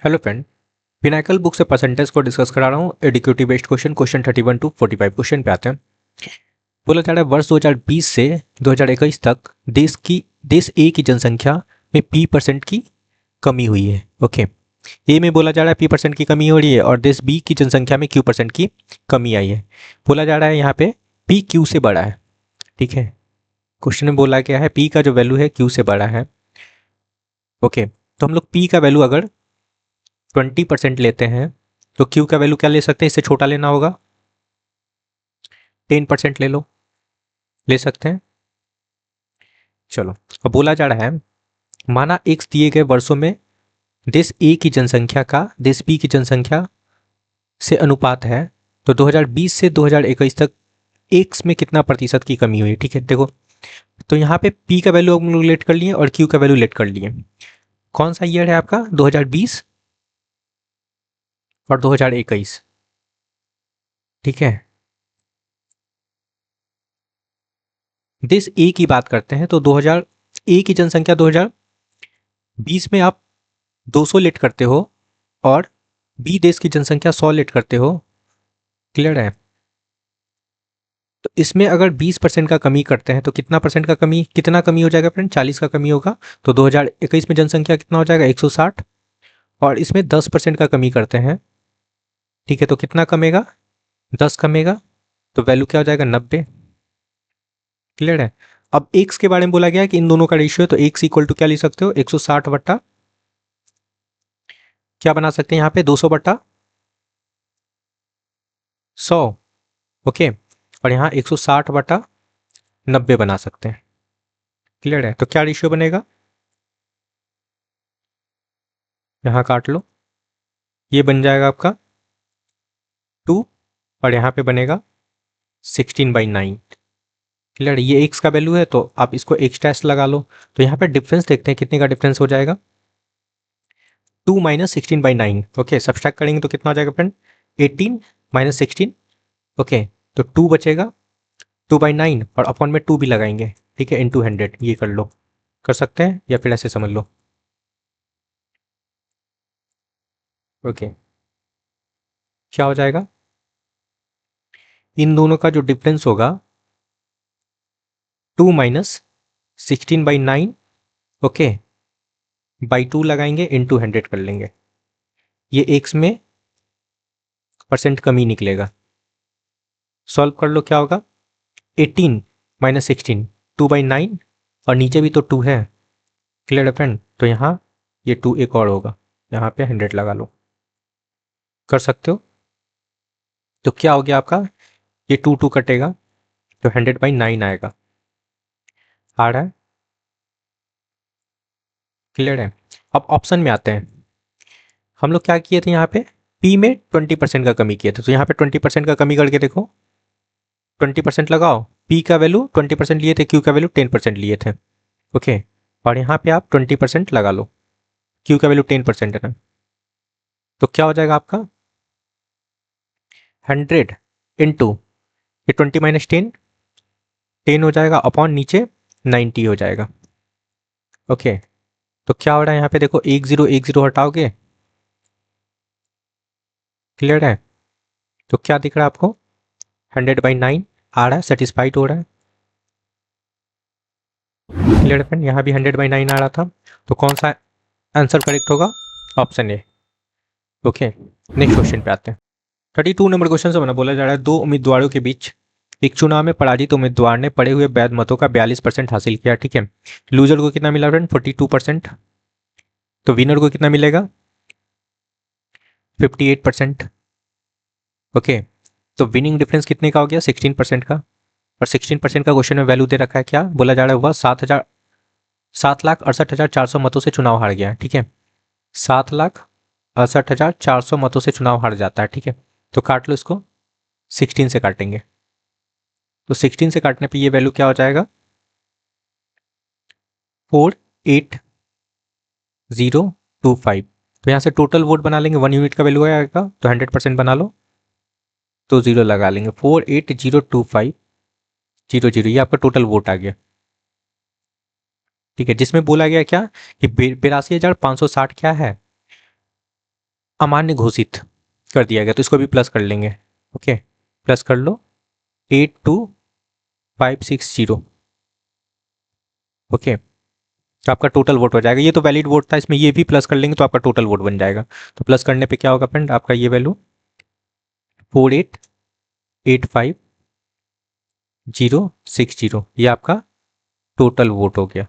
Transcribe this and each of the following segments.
Hello friend. Pinnacle book से percentage को discuss करा रहा हूँ। एडिक्यूटिव बेस्ड क्वेश्चन 31 टू 45 क्वेश्चन पे आते हैं। बोला जा रहा है वर्ष 2020 से 2021 तक देश ए की जनसंख्या में p% की कमी हुई है। ओके, ए में बोला जा रहा है p% की कमी हो रही है और देश बी की जनसंख्या में q% की कमी आई है। बोला जा रहा है यहाँ पे p q से बड़ा है। ठीक है, क्वेश्चन में बोला गया है p का जो वैल्यू है q से बड़ा है। ओके, तो हम लोग p का वैल्यू अगर 20% लेते हैं तो क्यू का वैल्यू क्या ले सकते हैं, इससे छोटा लेना होगा। 10% ले लो, ले सकते हैं। चलो, अब बोला जा रहा है माना एक्स दिए गए वर्षों में देश ए की जनसंख्या का देश बी की जनसंख्या से अनुपात है, तो 2020 से 2021 तक एक्स में कितना प्रतिशत की कमी हुई। ठीक है, देखो तो यहाँ पे पी का वैल्यू हम लोग लेट कर लिए और क्यू का वैल्यू लेट कर लिए। कौन सा ईयर है आपका? 2020 और 2021। ठीक है, देश ए की बात करते हैं तो 2000 ए की जनसंख्या 2020 में आप 200 लेट करते हो और बी देश की जनसंख्या 100 लेट करते हो। क्लियर है? तो इसमें अगर 20% का कमी करते हैं तो कितना कमी हो जाएगा फ्रेंड? 40 का कमी होगा। तो 2021 में जनसंख्या कितना हो जाएगा? 160। और इसमें 10% का कमी करते हैं, ठीक है, तो कितना कमेगा? 10 कमेगा, तो वैल्यू क्या हो जाएगा? 90। क्लियर है? अब एक्स के बारे में बोला गया है कि इन दोनों का रेशियो है, तो एक्स इक्वल टू क्या लिख सकते हो? 160 बट्टा क्या बना सकते हैं यहाँ पे? 200 बट्टा 100। ओके, और यहाँ 160 बटा 90 बना सकते हैं। क्लियर है? तो क्या रेशियो बनेगा? यहाँ काट लो, ये बन जाएगा आपका 2 और यहाँ पे बनेगा 16/9। क्लियर है? ये एक्स का वैल्यू है तो आप इसको एक्स टेस्ट लगा लो। तो यहाँ पे डिफरेंस देखते हैं कितने का डिफरेंस हो जाएगा। 2 माइनस 16/9। ओके, सब्सट्रैक्ट करेंगे तो कितना हो जाएगा फ्रेंड? 18 माइनस 16। ओके, तो 2 बचेगा, 2/9 और अपॉन में 2 भी लगाएंगे। ठीक है, इंटू 100। ये कर लो, कर सकते हैं या फिर ऐसे समझ लो। ओके, क्या हो जाएगा? इन दोनों का जो डिफरेंस होगा 2 माइनस 16/9। ओके, बाई 2 लगाएंगे, इंटू 100 कर लेंगे। ये एक्स में परसेंट कमी निकलेगा। सॉल्व कर लो, क्या होगा? 18 माइनस 16, 2/9 और नीचे भी तो 2 है। क्लियर है फ्रेंड? तो यहाँ ये 2 एक और होगा, यहाँ पे 100 लगा लो, कर सकते हो। तो क्या हो गया आपका? ये 2 कटेगा तो 100/9 आएगा। आ रहा है? क्लियर है? अब ऑप्शन में आते हैं। हम लोग क्या किए थे यहाँ पे? पी में 20% का कमी किए थे, तो यहाँ पे 20% का कमी करके देखो। 20% लगाओ, पी का वैल्यू 20% लिए थे, क्यू का वैल्यू 10% लिए थे। ओके, और यहाँ पे आप 20% लगा लो, क्यू का वैल्यू 10% है ना, तो क्या हो जाएगा आपका? 100 इंटू ये 20 माइनस 10, 10 हो जाएगा, अपॉन नीचे 90 हो जाएगा। ओके, तो क्या हो रहा है यहाँ पे? देखो, 1 0 हटाओगे। क्लियर है? तो क्या दिख रहा है आपको? 100/9 आ रहा है, सेटिस्फाइड हो रहा है। क्लियर है फ्रेंड? यहाँ भी 100/9 आ रहा था, तो कौन सा आंसर करेक्ट होगा? Option A. Okay, next question पे आते हैं। 32 नंबर क्वेश्चन से बना बोला जा रहा है दो उम्मीदवारों के बीच एक चुनाव में पराजित उम्मीदवार ने पड़े हुए वैध मतों का 42% हासिल किया। ठीक है, लूजर को कितना मिला फ्रेंड? 42%। तो विनर को कितना मिलेगा? 58%। ओके, तो विनिंग डिफरेंस कितने का हो गया? 16% का। और 16% का क्वेश्चन में वैल्यू दे रखा है, क्या बोला जा रहा है? वह 7,68,400 मतों से चुनाव हार गया। ठीक है, 7,68,400 मतों से चुनाव हार जाता है। ठीक है, तो काट लो इसको, 16 से काटेंगे, तो 16 से काटने पे ये वैल्यू क्या हो जाएगा? 48025। तो यहाँ से टोटल वोट बना लेंगे, 1 यूनिट का वैल्यू आएगा तो 100% बना लो, तो 0 लगा लेंगे। 4802500, ये आपका टोटल वोट आ गया। ठीक है, जिसमें बोला गया क्या कि 82,560 क्या है? अमान्य घोषित कर दिया गया, तो इसको भी प्लस कर लेंगे। ओके, प्लस कर लो 82560। ओके, तो आपका टोटल वोट हो जाएगा। ये तो वैलिड वोट था, इसमें ये भी प्लस कर लेंगे तो आपका टोटल वोट बन जाएगा। तो प्लस करने पे क्या होगा फ्रेंड, आपका ये वैल्यू 4885060, ये आपका टोटल वोट हो गया।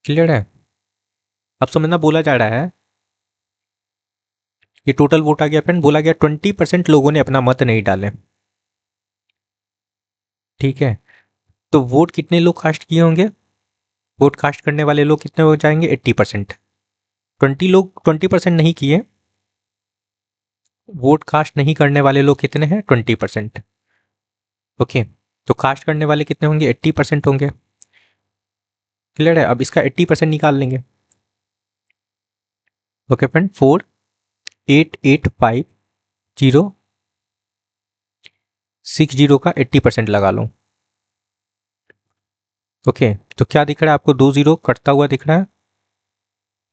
क्लियर है? अब समझना, बोला जा रहा है ये टोटल वोट आ गया फ्रेंड, बोला गया 20% लोगों ने अपना मत नहीं डाले। ठीक है, तो वोट कितने लोग कास्ट किए होंगे, वोट कास्ट करने वाले लोग कितने हो जाएंगे, 80%। 20% नहीं किए, वोट कास्ट नहीं करने वाले लोग कितने हैं, 20%। ओके, तो कास्ट करने वाले कितने होंगे, 80% होंगे। क्लियर है? अब इसका 80% निकाल लेंगे। ओके फ्रेंड, 4885060 का 80% लगा लो। ओके, तो क्या दिख रहा है आपको, 2 जीरो कटता हुआ दिख रहा है।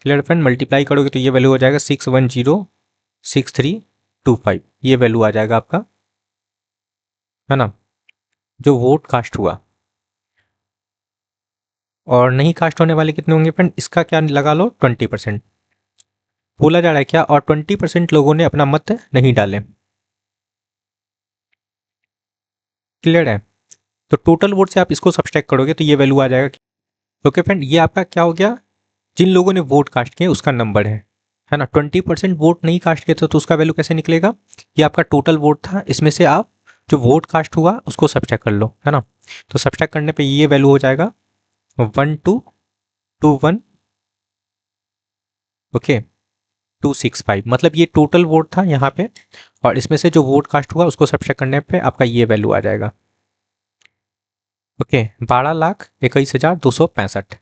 क्लियर फ्रेंड, मल्टीप्लाई करोगे तो ये वैल्यू हो जाएगा 6106325, ये वैल्यू आ जाएगा आपका, है ना, जो वोट कास्ट हुआ। और नहीं कास्ट होने वाले कितने होंगे फ्रेंड, इसका क्या लगा लो, 20%। बोला जा रहा है क्या, और 20% लोगों ने अपना मत नहीं डाले। क्लियर है? तो टोटल वोट से आप इसको सब्सट्रैक्ट करोगे तो ये वैल्यू आ जाएगा। ओके फ्रेंड, ये आपका क्या हो गया, जिन लोगों ने वोट कास्ट किए उसका नंबर है ना। 20% वोट नहीं कास्ट किए थे तो उसका वैल्यू कैसे निकलेगा, ये आपका टोटल वोट था, इसमें से आप जो वोट कास्ट हुआ उसको सब्सट्रैक्ट कर लो, है ना। तो सब्सट्रैक्ट करने पे ये वैल्यू हो जाएगा 1221। ओके, 265, मतलब ये टोटल वोट था यहाँ पे, और इसमें से जो वोट कास्ट हुआ उसको सब्सट्रैक्ट करने पे आपका ये वैल्यू आ जाएगा। ओके, 12,21,265।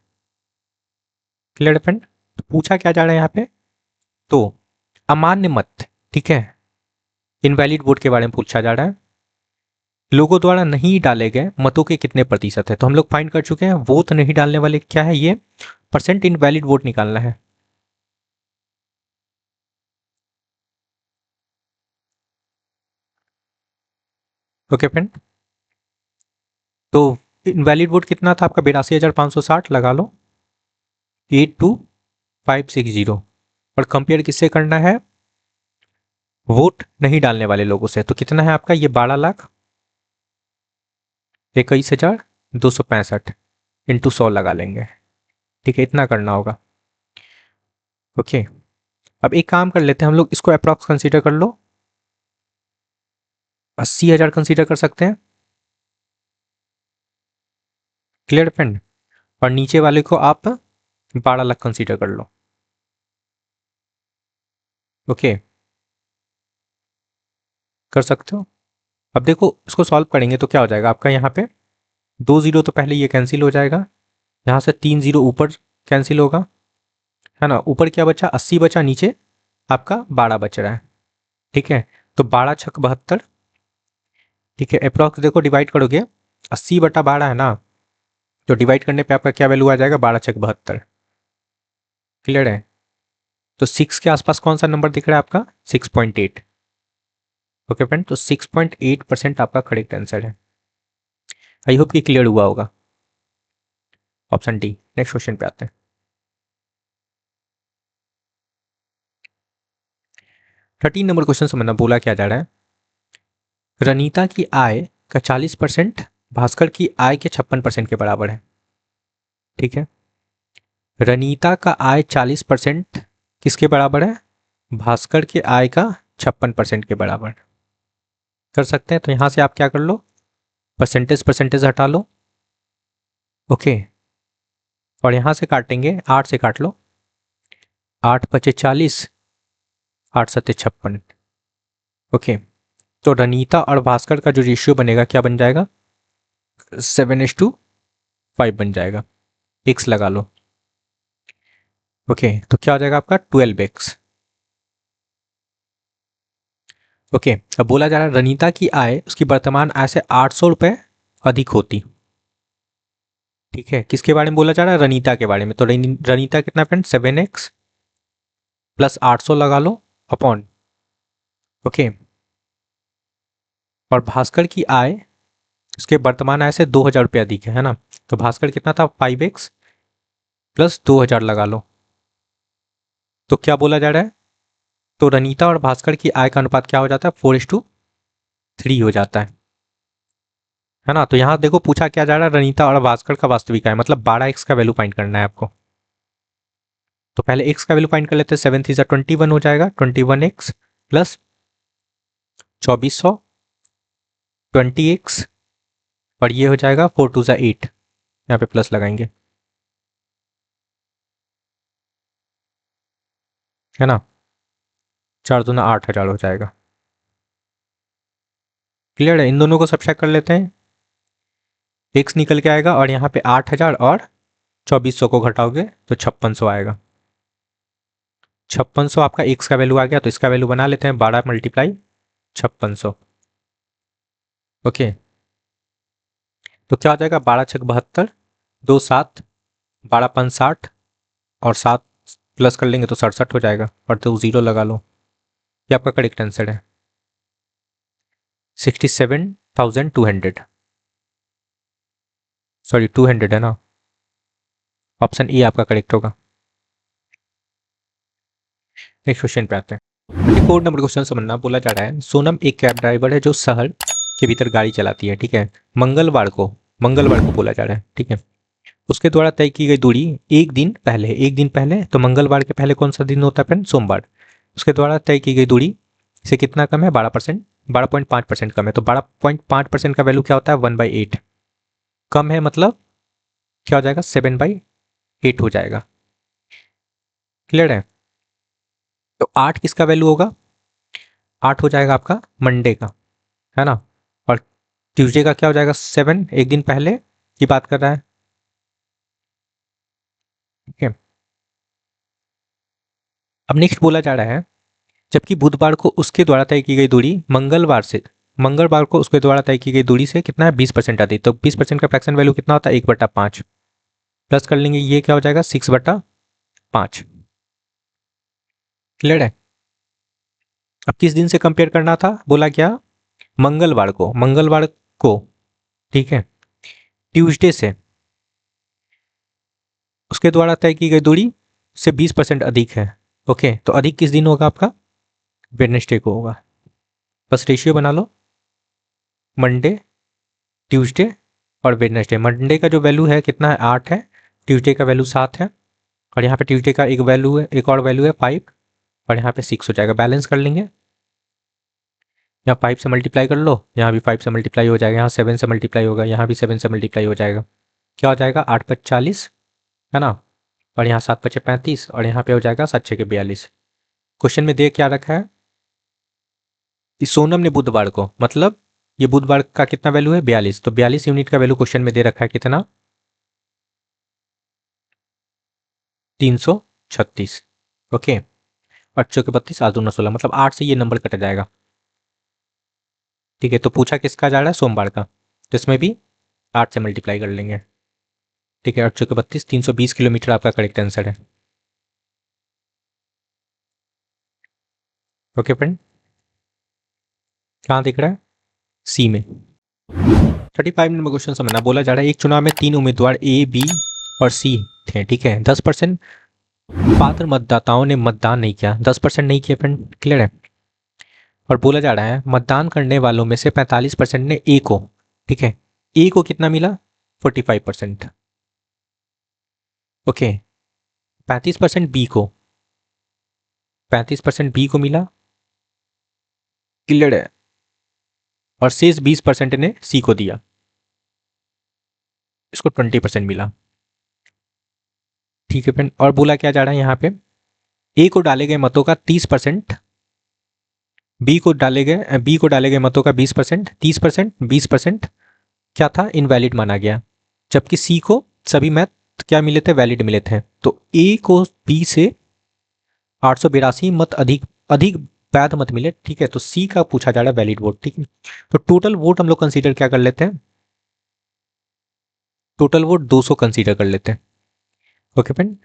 Clear friend? तो पूछा क्या जा रहा है यहाँ पे, तो अमान्य मत, ठीक है, इनवैलिड वोट के बारे में पूछा जा रहा है। लोगों द्वारा नहीं डाले गए मतों के कितने प्रतिशत है, तो हम लोग फाइंड कर चुके हैं, वोट नहीं डालने वाले क्या है, ये परसेंट इनवैलिड वोट निकालना है। ओके फ्रेंड, तो इनवैलिड वोट कितना था आपका, 82,560 लगा लो, 82560। और कंपेयर किससे करना है, वोट नहीं डालने वाले लोगों से, तो कितना है आपका ये 12,21,265 इंटू 100 लगा लेंगे। ठीक है, इतना करना होगा। ओके, अब एक काम कर लेते हैं हम लोग, इसको अप्रॉक्स कंसीडर कर लो, 80,000 कंसीडर कर सकते हैं। Clear friend? और नीचे वाले को आप 12 लाख कंसीडर कर लो। ओके, कर सकते हो। अब देखो, इसको सॉल्व करेंगे तो क्या हो जाएगा आपका, यहाँ पे 2 जीरो तो पहले ये कैंसिल हो जाएगा, यहाँ से 3 जीरो ऊपर कैंसिल होगा, है ना। ऊपर क्या बचा, 80 बचा, नीचे आपका 12 बच रहा है। ठीक है, तो 12×6 72। ठीक है, अप्रॉक्स देखो डिवाइड करोगे, 80/12 है ना, तो डिवाइड करने पे आपका क्या वैल्यू आ जाएगा, 12×6 72। क्लियर है? तो 6 के आसपास कौन सा नंबर दिख रहा है आपका, 6.8। ओके फ्रेंड, तो 6.8% आपका करेक्ट आंसर है। आई होप कि क्लियर हुआ होगा। Option D. नेक्स्ट क्वेश्चन पे आते हैं। 13 नंबर क्वेश्चन समझना, बोला क्या जा रहा है, रनीता की आय का 40% भास्कर की आय के 56% के बराबर है। ठीक है, रनीता का आय 40% किसके बराबर है, भास्कर के आय का 56% के बराबर। कर सकते हैं, तो यहां से आप क्या कर लो, परसेंटेज परसेंटेज हटा लो। ओके, और यहां से काटेंगे, 8 से काट लो, 8×5=40, 8×7=56। ओके, तो रनीता और भास्कर का जो रेशियो बनेगा क्या बन जाएगा, 7:5 बन जाएगा। एक्स लगा लो। ओके, तो क्या हो जाएगा आपका 12x। ओके, अब बोला जा रहा है रनीता की आय उसकी वर्तमान आय से 800 रुपये अधिक होती। ठीक है, किसके बारे में बोला जा रहा है, रनीता के बारे में। तो रनीता कितना फ्रेंड, 7x प्लस 800 लगा लो अपॉन, ओके, और भास्कर की आय उसके वर्तमान आय से 2000 रुपये अधिक है ना, तो भास्कर कितना था 5x प्लस 2000 लगा लो। तो क्या बोला जा रहा है, तो रनीता और भास्कर की आय का अनुपात क्या हो जाता है 4:3 हो जाता है ना। तो यहां देखो पूछा क्या जा रहा है, रनीता और भास्कर का वास्तविक आय मतलब 12x का वैल्यू फाइंड करना है आपको। तो पहले x का वैल्यू फाइंड कर लेते हैं, 7 3 21 हो जाएगा, 21x प्लस 2400 20x, और ये हो जाएगा 4 2 8, यहाँ पे प्लस लगाएंगे, है ना, 4 दूना 8000 हो जाएगा। क्लियर है, इन दोनों को सब्ट्रैक्ट कर लेते हैं, x निकल के आएगा और यहाँ पे 8000 और 2400 को घटाओगे तो 5600 आएगा। 5600 आपका x का वैल्यू आ गया, तो इसका वैल्यू बना लेते हैं 12 मल्टीप्लाई 5600, ओके। तो क्या हो जाएगा 12 छक 72, 2 7, 12 5 60 और 7 प्लस कर लेंगे तो 67 हो जाएगा, और तो 0 लगा लो, ये आपका करेक्ट आंसर है 67,200, सॉरी 200 है ना, ऑप्शन ए आपका करेक्ट होगा। नेक्स्ट क्वेश्चन पे आते हैं। 4 नंबर क्वेश्चन समझना, बोला जा रहा है सोनम एक कैब ड्राइवर है जो शहर के भीतर गाड़ी चलाती है, ठीक है, मंगलवार को बोला जा रहा है, ठीक है, उसके द्वारा तय की गई दूरी एक दिन पहले, तो मंगलवार के पहले कौन सा दिन होता है फ्रेंड, सोमवार, उसके द्वारा तय की गई दूरी से कितना कम है 12%, 12.5% कम है, तो 12.5% का वैल्यू क्या होता है 1/8, कम है मतलब क्या हो जाएगा 7/8 हो जाएगा। क्लियर है, तो 8 किसका वैल्यू होगा, 8 हो जाएगा आपका मंडे का, है ना, और ट्यूसडे का क्या हो जाएगा 7, एक दिन पहले की बात कर रहा है, ठीक है। अब नेक्स्ट बोला जा रहा है जबकि बुधवार को उसके द्वारा तय की गई दूरी मंगलवार को उसके द्वारा तय की गई दूरी से कितना है 20% अधिक, तो 20% का फ्रैक्शन वैल्यू कितना होता है 1/5, प्लस कर लेंगे ये क्या हो जाएगा 6/5। क्लियर है, अब किस दिन से कंपेयर करना था, बोला क्या मंगलवार को, ठीक है, ट्यूसडे से उसके द्वारा तय की गई दूरी से 20% अधिक है, ओके, तो अधिक किस दिन होगा आपका वेडनेसडे को होगा, बस रेशियो बना लो, मंडे ट्यूसडे और वेडनेसडे, मंडे का जो वैल्यू है कितना है 8 है, ट्यूसडे का वैल्यू 7 है, और यहाँ पे ट्यूसडे का एक और वैल्यू है 5, और यहाँ पे 6 हो जाएगा, बैलेंस कर लेंगे, यहाँ 5 से मल्टीप्लाई कर लो, यहाँ भी 5 से मल्टीप्लाई हो जाएगा, यहाँ 7 से मल्टीप्लाई होगा, यहाँ भी 7 से मल्टीप्लाई हो जाएगा, क्या हो जाएगा 8×5 = 40, है ना, और यहाँ 7×5 = 35, और यहाँ पे हो जाएगा 7×6 = 42। क्वेश्चन में दे क्या रखा है कि सोनम ने बुधवार को, मतलब ये बुधवार का कितना वैल्यू है 42, तो 42 यूनिट का वैल्यू क्वेश्चन में दे रखा है कितना 336, ओके, 8 के 32 8 दूना 16, मतलब 8 से ये नंबर कट जाएगा, ठीक है। तो पूछा किसका जा रहा है सोमवार का, तो इसमें भी 8 से मल्टीप्लाई कर लेंगे, ठीक है, 8 के 32 320 किलोमीटर आपका करेक्ट आंसर है, ओके फ्रेंड, कहाँ दिख रहा है सी में। 35 नंबर क्वेश्चन समझना, बोला जा रहा है एक चुनाव में 3 उम्मीदवार ए बी और सी थे, ठीक है, 10% पात्र मतदाताओं ने मतदान नहीं किया, 10% नहीं किया फ्रेंड, क्लियर है, और बोला जा रहा है मतदान करने वालों में से 45% ने ए को, ठीक है, ए को कितना मिला 45%, ओके, 35% बी को, 35% बी को मिला, क्लियर है, और शेष 20% ने सी को दिया, इसको 20% मिला, ठीक है फ्रेंड, और बोला क्या जा रहा है यहाँ पे ए को डाले गए मतों का 30%, बी को डाले गए मतों का 20%, 30%, 20% क्या था इनवैलिड माना गया, जबकि सी को सभी मैथ क्या मिले थे वैलिड मिले थे, तो ए को बी से 882 मत अधिक अधिक वैध मत मिले, ठीक है, तो सी का पूछा जा रहा है वैलिड वोट, ठीक है, तो टोटल वोट हम लोग कंसीडर क्या कर लेते हैं, टोटल वोट 200 कंसीडर कर लेते हैं, ओके फ्रेंड,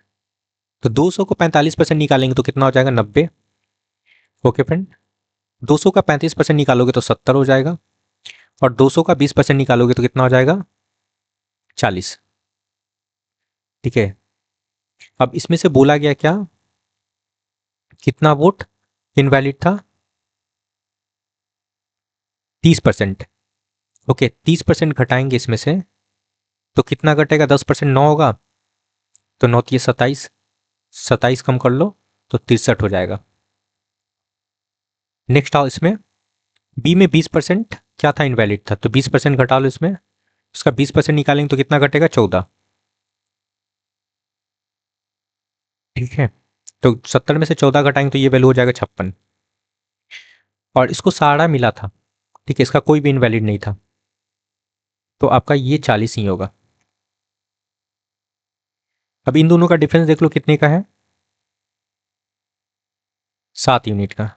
तो 200 को 45% निकालेंगे तो कितना हो जाएगा, 90। ओके फ्रेंड, 200 का 35% निकालोगे तो 70 हो जाएगा, और 200 का 20% निकालोगे तो कितना हो जाएगा, 40। ठीक है, अब इसमें से बोला गया क्या, कितना वोट इनवैलिड था, 30%। ओके, 30% घटाएंगे इसमें से तो कितना घटेगा, 10%, 9 होगा, तो 9 ये 27, 27 कम कर लो तो 63 हो जाएगा। नेक्स्ट आओ, इसमें बी में 20% क्या था, इनवैलिड था, तो 20% घटा लो इसमें, उसका 20% निकालेंगे तो कितना घटेगा, 14। ठीक है, तो 70 में से 14 घटाएंगे तो ये वैल्यू हो जाएगा 56, और इसको सारा मिला था। ठीक है, इसका कोई भी इनवैलिड नहीं था, तो आपका ये 40 ही होगा। अब इन दोनों का डिफरेंस देख लो कितने का है, 7 यूनिट का,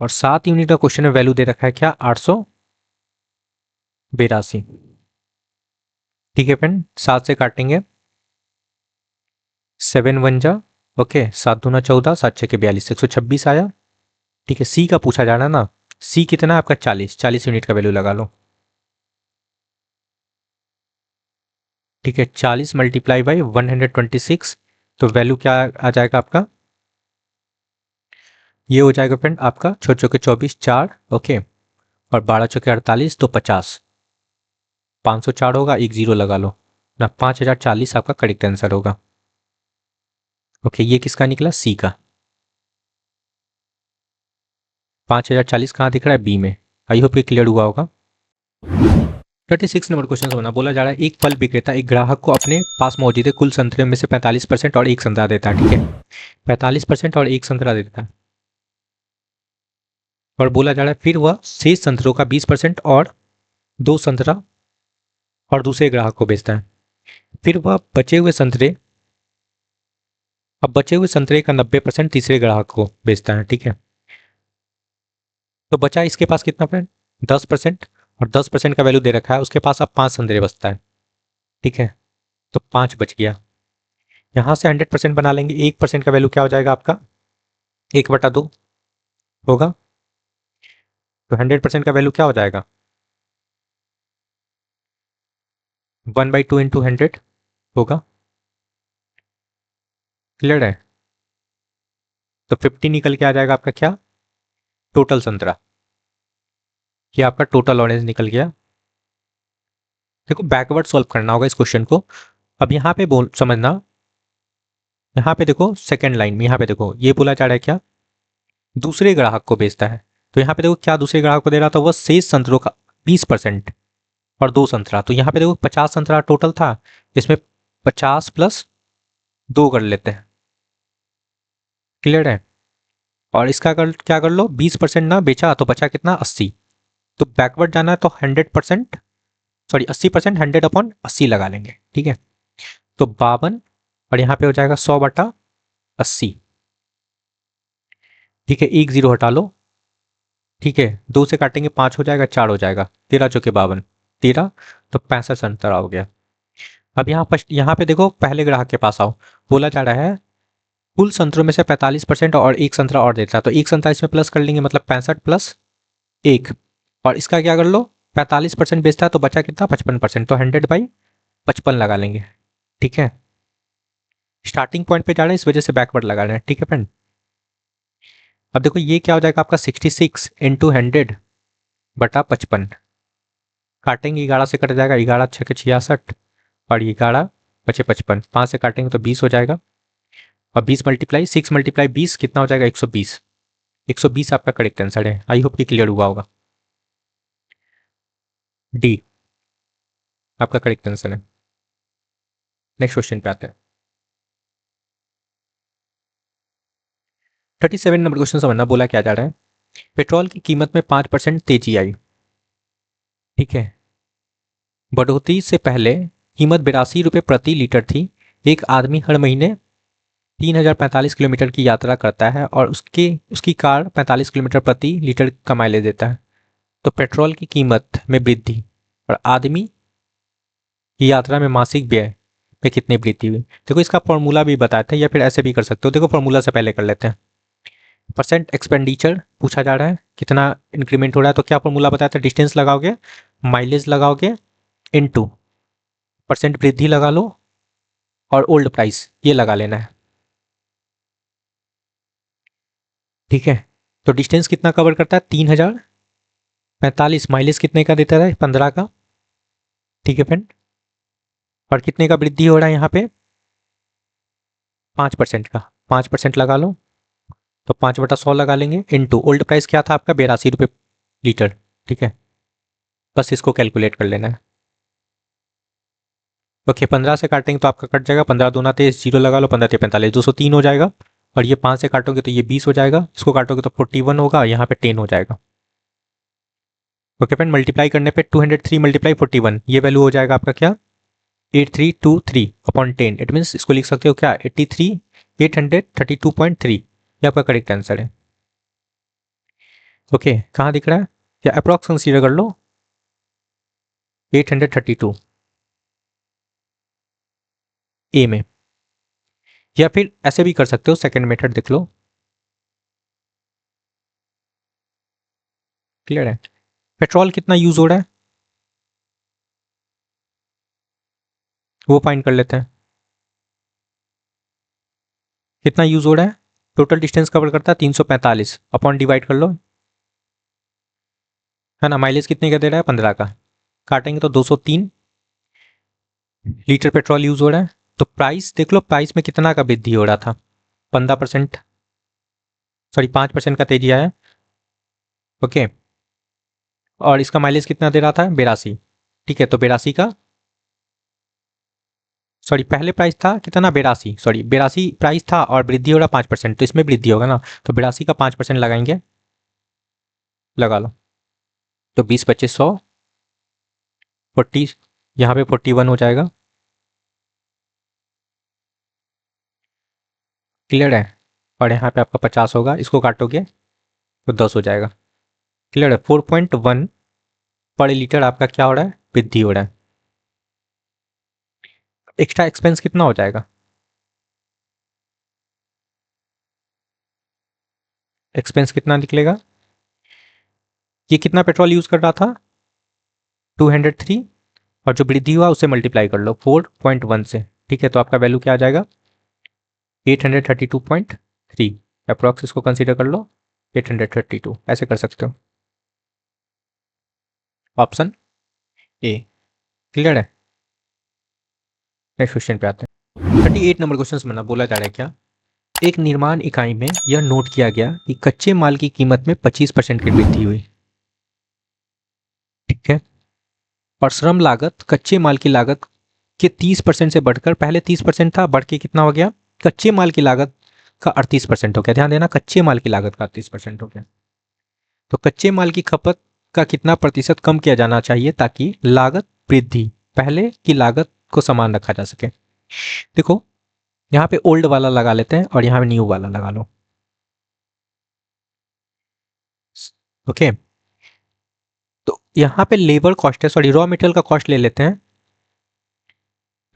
और 7 यूनिट का क्वेश्चन में वैल्यू दे रखा है क्या, 882। ठीक है फ्रेंड, 7 से काटेंगे, 7 वन जा, ओके, 7 दूना 14, 7 छः के 42, 126 आया। ठीक है, सी का पूछा जा रहा है ना, सी कितना है आपका, 40, 40 यूनिट का वैल्यू लगा लो। ठीक है, 40 मल्टीप्लाई बाई 126, तो वैल्यू क्या आ जाएगा आपका, ये हो जाएगा फ्रेंड आपका छोटे के 24, 4, ओके, और 12 चौके 48, तो 50, 504 होगा, एक जीरो लगा लो ना, 5040 आपका करेक्ट आंसर होगा। ओके, ये किसका निकला, सी का। 5040 कहाँ दिख रहा है, बी में। आई होप ये क्लियर हुआ होगा। 36 नंबर क्वेश्चन बना, बोला जा रहा है एक फल विक्रेता एक ग्राहक को अपने पास मौजूद है कुल संतरे में से 45% और एक संतरा देता है। ठीक है, 45% और एक संतरा देता है, और बोला जा रहा है फिर वह शेष संतरों का 20% और 2 संतरा और दूसरे ग्राहक को बेचता है। फिर वह बचे हुए संतरे का 90% तीसरे ग्राहक को बेचता है। ठीक है, तो बचा इसके पास कितना फ्रेंड, 10%, और 10% का वैल्यू दे रखा है, उसके पास अब 5 संतरे बचता है। ठीक है, तो 5 बच गया, यहां से 100% बना लेंगे, 1% का वैल्यू क्या हो जाएगा आपका, 1/2 होगा, तो 100% का वैल्यू क्या हो जाएगा, 1/2 इंटू 100 होगा। क्लियर है, तो 50 निकल के आ जाएगा आपका क्या, टोटल संतरा, ये आपका टोटल ऑरेंज निकल गया। देखो बैकवर्ड सॉल्व करना होगा इस क्वेश्चन को। अब यहाँ पे बोल समझना, यहाँ पे देखो सेकंड लाइन में, यहाँ पे देखो ये बोला जा रहा है क्या, दूसरे ग्राहक को बेचता है, तो यहाँ पे देखो क्या दूसरे ग्राहक को दे रहा था, वह शेष संतरों का 20% और 2 संतरा, तो यहाँ पे देखो 50 संतरा टोटल था, इसमें 50 प्लस 2 कर लेते हैं। क्लियर है, और इसका क्या कर लो, 20% ना बेचा तो बचा कितना, 80, तो बैकवर्ड जाना है तो 100%, सॉरी 80%, 100/80 लगा लेंगे। ठीक है, तो 52, और यहाँ पे हो जाएगा 100/80। ठीक है, एक जीरो हटा लो। ठीक है, 2 से काटेंगे 5 हो जाएगा, 4 हो जाएगा, 13 चौके 52, 13, तो 65 संतरा हो गया। अब यहाँ पे देखो पहले ग्राहक के पास आओ, बोला जा रहा है कुल संतरों में से 45% और एक संतरा और देता है, तो एक संतरा इसमें प्लस कर लेंगे, मतलब 65 प्लस 1, और इसका क्या कर लो, 45% बेचता है तो बचा कितना, 55%, तो 100/55 लगा लेंगे। ठीक है, स्टार्टिंग पॉइंट पे जा रहे हैं, इस वजह से बैकवर्ड लगा रहे हैं। ठीक है फ्रेंड, अब देखो ये क्या हो जाएगा आपका, 66 इंटू 100/55, काटेंगे 11 से कट जाएगा, 11 छः के 66, और 11 बचे 55, 5 से काटेंगे तो 20 हो जाएगा, और 20 मल्टीप्लाई 6 मल्टीप्लाई 20 कितना हो जाएगा, 120। 120 आपका करेक्ट आंसर है। आई होप कि क्लियर हुआ होगा, डी आपका करेक्ट आंसर है। नेक्स्ट क्वेश्चन पे आते हैं। 37 नंबर क्वेश्चन समझना, बोला क्या जा रहा है, पेट्रोल की कीमत में 5% तेजी आई। ठीक है, बढ़ोतरी से पहले कीमत 82 रुपये प्रति लीटर थी। एक आदमी हर महीने 3045 किलोमीटर की यात्रा करता है और उसकी कार 45 किलोमीटर प्रति लीटर का माइलेज देता है, तो पेट्रोल की कीमत में वृद्धि और आदमी की यात्रा में मासिक व्यय पे कितनी वृद्धि हुई। देखो इसका फॉर्मूला भी बताते हैं या फिर ऐसे भी कर सकते हो। देखो फॉर्मूला से पहले कर लेते हैं। परसेंट एक्सपेंडिचर पूछा जा रहा है, कितना इंक्रीमेंट हो रहा है, तो क्या फॉर्मूला बताते हैं, डिस्टेंस लगाओगे, माइलेज लगाओगे, इनटू परसेंट वृद्धि लगा लो और ओल्ड प्राइस ये लगा लेना है। ठीक है, तो डिस्टेंस कितना कवर करता है, 3045, माइलेज कितने का देता है, 15 का। ठीक है फ्रेंड, और कितने का वृद्धि हो रहा है यहाँ पे, 5% का, 5% लगा लो, तो 5/100 लगा लेंगे, इनटू ओल्ड प्राइस क्या था आपका, 82 रुपये लीटर। ठीक है, बस इसको कैलकुलेट कर लेना है। ओके, 15 से काटेंगे तो आपका कट जाएगा, 15 दूना 23, जीरो लगा लो, 15×3 = 45, 203 हो जाएगा। और ये 5 से काटोगे तो ये 20 हो जाएगा, इसको काटोगे तो 41 होगा, यहाँ पे 10 हो जाएगा। ओके फ्रेंड, मल्टीप्लाई करने पे 203 × 41 ये वैल्यू हो जाएगा आपका क्या, 8323/10। इट मीन्स इसको लिख सकते हो क्या, 83832.3, ये आपका करेक्ट आंसर है। ओके, कहाँ दिख रहा है, या अप्रॉक्स कंसीडर कर लो, 832 ए में, या फिर ऐसे भी कर सकते हो, सेकेंड मेथड देख लो। क्लियर है, पेट्रोल कितना यूज हो रहा है वो फाइंड कर लेते हैं। कितना यूज हो रहा है, टोटल डिस्टेंस कवर करता है 345, अपॉन डिवाइड कर लो, है ना। माइलेज कितने का दे रहा है, 15 का, काटेंगे तो 203 लीटर पेट्रोल यूज हो रहा है। तो प्राइस देख लो, प्राइस में कितना का वृद्धि हो रहा था, 15%, सॉरी 5% का तेजी आया। ओके, और इसका माइलेज कितना दे रहा था, 82। ठीक है, तो 82 का, सॉरी पहले प्राइस था कितना, 82, सॉरी 82 प्राइस था और वृद्धि हो रहा 5%, तो इसमें वृद्धि होगा ना, तो 82 का 5% लगाएंगे, लगा लो, तो 20 25 100, 40, यहाँ पे 41 हो जाएगा। क्लियर है, और यहाँ पे आपका 50 होगा, इसको काटोगे तो 10 हो जाएगा। क्लियर है, 4.1 पर लीटर आपका क्या हो रहा है, वृद्धि हो रहा है। एक्स्ट्रा एक्सपेंस कितना हो जाएगा, एक्सपेंस कितना निकलेगा, ये कितना पेट्रोल यूज कर रहा था, 203, और जो वृद्धि हुआ उसे मल्टीप्लाई कर लो 4.1 से। ठीक है, तो आपका वैल्यू क्या आ जाएगा, 832.3, अप्रॉक्स इसको कंसीडर कर लो, 832 ऐसे कर सकते हो, ऑप्शन ए। क्लियर है, नेक्स्ट क्वेश्चन पे आते हैं। 38 नंबर क्वेश्चन में ना बोला जा रहा है क्या, एक निर्माण इकाई में यह नोट किया गया कि कच्चे माल की कीमत में 25% की वृद्धि हुई। ठीक है, और श्रम लागत कच्चे माल की लागत के 30% से बढ़कर, पहले 30% था, बढ़ के कितना हो गया, कच्चे माल की लागत का 38% हो गया। ध्यान देना, कच्चे माल की लागत का 38% हो गया। तो कच्चे माल की खपत का कितना प्रतिशत कम किया जाना चाहिए ताकि लागत वृद्धि पहले की लागत को समान रखा जा सके। देखो यहाँ पे ओल्ड वाला लगा लेते हैं और यहाँ पे न्यू वाला लगा लो। ओके, तो यहाँ पे लेबर कॉस्ट है, सॉरी रॉ मटेरियल का कॉस्ट ले लेते हैं,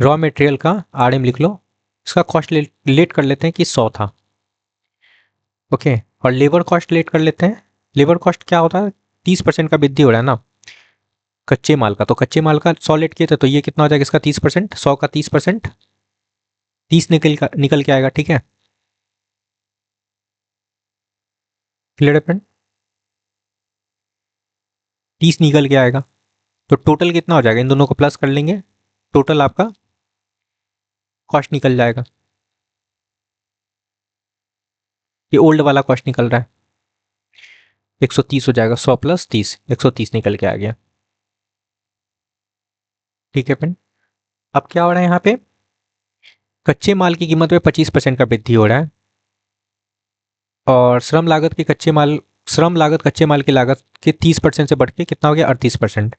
रॉ मटेरियल का आरएम लिख लो, इसका कॉस्ट लेट कर लेते हैं कि 100 था। ओके, और लेबर कॉस्ट लेट कर लेते हैं, लेबर कॉस्ट क्या होता है, 30% का वृद्धि हो रहा है ना कच्चे माल का, तो कच्चे माल का 100 लेट किए थे, तो ये कितना हो जाएगा इसका 30%, 100 का 30%, 30 निकल के आएगा। ठीक है, क्लियर है फ्रेंड, 30 निकल के आएगा, तो टोटल कितना हो जाएगा, इन दोनों को प्लस कर लेंगे, टोटल आपका कॉस्ट निकल जाएगा, ये ओल्ड वाला कॉस्ट निकल रहा है, 130 हो जाएगा, 100 + 30, 130 निकल के आ गया। ठीक है फ्रेंड, अब क्या हो रहा है यहाँ पे, कच्चे माल की कीमत में 25% का वृद्धि हो रहा है, और श्रम लागत कच्चे माल की लागत के 30% से बढ़ के कितना हो गया, 38%।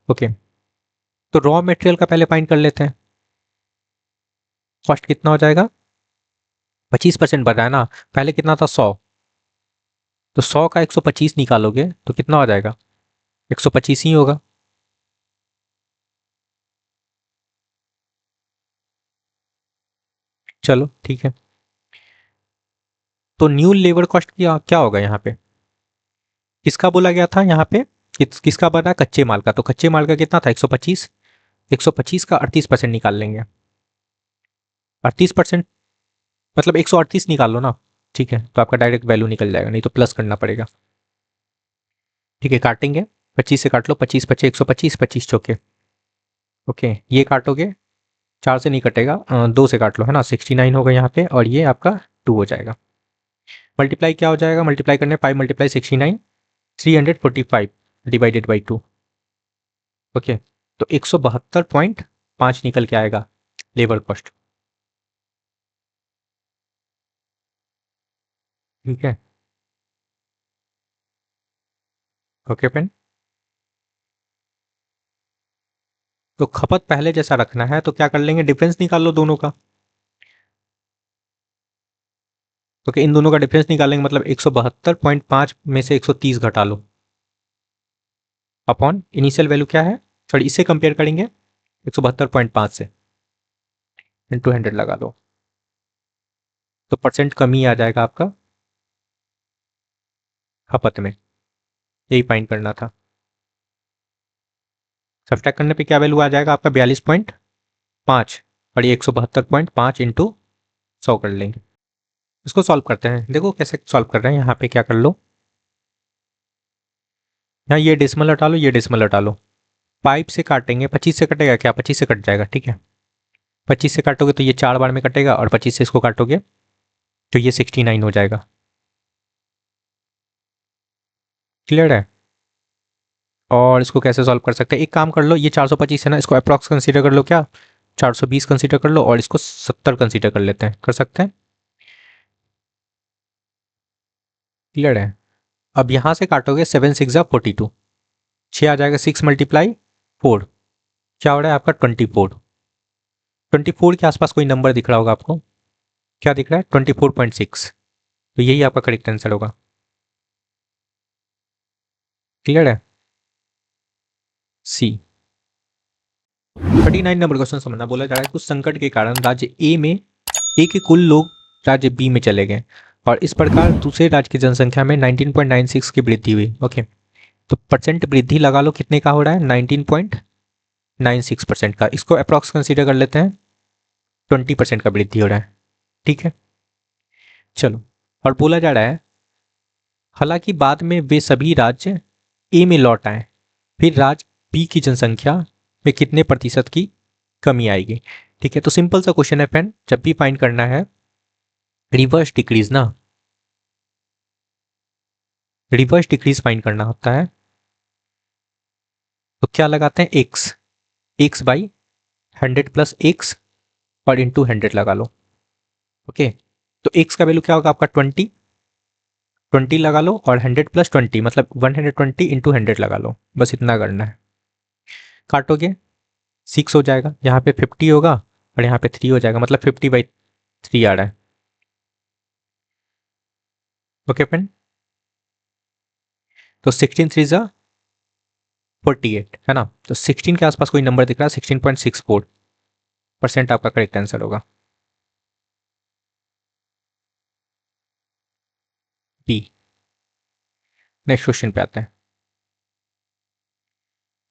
ओके, तो रॉ मटेरियल का पहले फाइंड कर लेते हैं, कॉस्ट कितना हो जाएगा, 25% बढ़ रहा है ना, पहले कितना था 100, तो 100 का 125 निकालोगे तो कितना हो जाएगा, 125 ही होगा। चलो ठीक है। तो न्यू लेबर कॉस्ट क्या होगा यहाँ पे, किसका बोला गया था यहाँ पे, किसका बना, कच्चे माल का। तो कच्चे माल का कितना था 125, 125 का 38% निकाल लेंगे। 38% मतलब 138 निकाल लो ना, ठीक है, तो आपका डायरेक्ट वैल्यू निकल जाएगा, नहीं तो प्लस करना पड़ेगा। ठीक है, काटेंगे, 25 से काट लो, 25 पचे 125, 25 चौके, ओके, ये काटोगे, 4 से नहीं कटेगा, 2 से काट लो, है ना, 69 होगा यहाँ पे, और ये आपका 2 हो जाएगा। मल्टीप्लाई क्या हो जाएगा, मल्टीप्लाई करने 5 मल्टीप्लाई 69, 345 डिवाइडेड बाई 2, ओके, तो 172.5 निकल के आएगा लेबर कॉस्ट। ठीक है, ओके पेन। तो खपत पहले जैसा रखना है तो क्या कर लेंगे, डिफरेंस निकाल लो दोनों का। तो इन दोनों का डिफरेंस निकालेंगे, मतलब 172.5 में से 130 घटा लो, अपॉन इनिशियल वैल्यू क्या है, सॉरी इससे कंपेयर करेंगे 172.5 से, इंटू 100 लगा लो, तो परसेंट कमी आ जाएगा आपका खपत में, यही फाइंड करना था। सब्ट्रैक्ट करने पे क्या वैल्यू आ जाएगा आपका 42.5, और ये 172.5 इंटू 100 कर लेंगे। इसको सॉल्व करते हैं, देखो कैसे सॉल्व कर रहे हैं। यहाँ पे क्या कर लो, यहाँ ये डेसिमल हटा लो, ये डेसिमल हटा लो, 5 से काटेंगे, 25 से कटेगा क्या, 25 से कट जाएगा, ठीक है, 25 से काटोगे तो ये 4 बार में कटेगा, और 25 से इसको काटोगे तो ये 69 हो जाएगा। क्लियर है। और इसको कैसे सॉल्व कर सकते हैं, एक काम कर लो, ये 425 है ना, इसको अप्रॉक्स कंसीडर कर लो, क्या 420 कंसीडर कर लो, और इसको 70 कंसीडर कर लेते हैं, कर सकते हैं। क्लियर है। अब यहां से काटोगे 7 6 जा 42, 6 आ जाएगा, 6 मल्टीप्लाई 4, क्या हो रहा है आपका 24, 24 के आसपास कोई नंबर दिख रहा होगा आपको, क्या दिख रहा है 24.6, तो यही आपका करेक्ट आंसर होगा। क्लियर है, सी। 39 नंबर क्वेश्चन समझना, बोला जा रहा है कुछ संकट के कारण राज्य ए में ए के कुल लोग राज्य बी में चले गए, और इस प्रकार दूसरे राज्य की जनसंख्या में 19.96 की वृद्धि हुई, ओके, तो परसेंट वृद्धि लगा लो, कितने का हो रहा है 19.96% का, इसको अप्रॉक्स कंसीडर कर लेते हैं, 20% का वृद्धि हो रहा है, ठीक है। चलो, और बोला जा रहा है हालांकि बाद में वे सभी राज्य ए में लौट आए, फिर राज्य बी की जनसंख्या में कितने प्रतिशत की कमी आएगी। ठीक है, तो सिंपल सा क्वेश्चन है फ्रेंड, जब भी फाइंड करना है रिवर्स डिक्रीज ना, रिवर्स डिक्रीज फाइंड करना होता है, तो क्या लगाते हैं x, x by 100 plus x, और इंटू 100 लगा लो, ओके, तो एक्स का वैल्यू क्या होगा आपका 20, 20 लगा लो, और 100 प्लस 20 मतलब 120 इंटू 100 लगा लो, बस इतना करना है। काटोगे 6 हो जाएगा, यहाँ पे 50 होगा, और यहाँ पे 3 हो जाएगा, मतलब 50/3 आ रहा है, ओके फ्रेंड। तो 16 3 जा 48 है ना, तो 16 के आसपास कोई नंबर दिख रहा है, 16.64% आपका करेक्ट आंसर होगा, बी। नेक्स्ट क्वेश्चन पे आते हैं।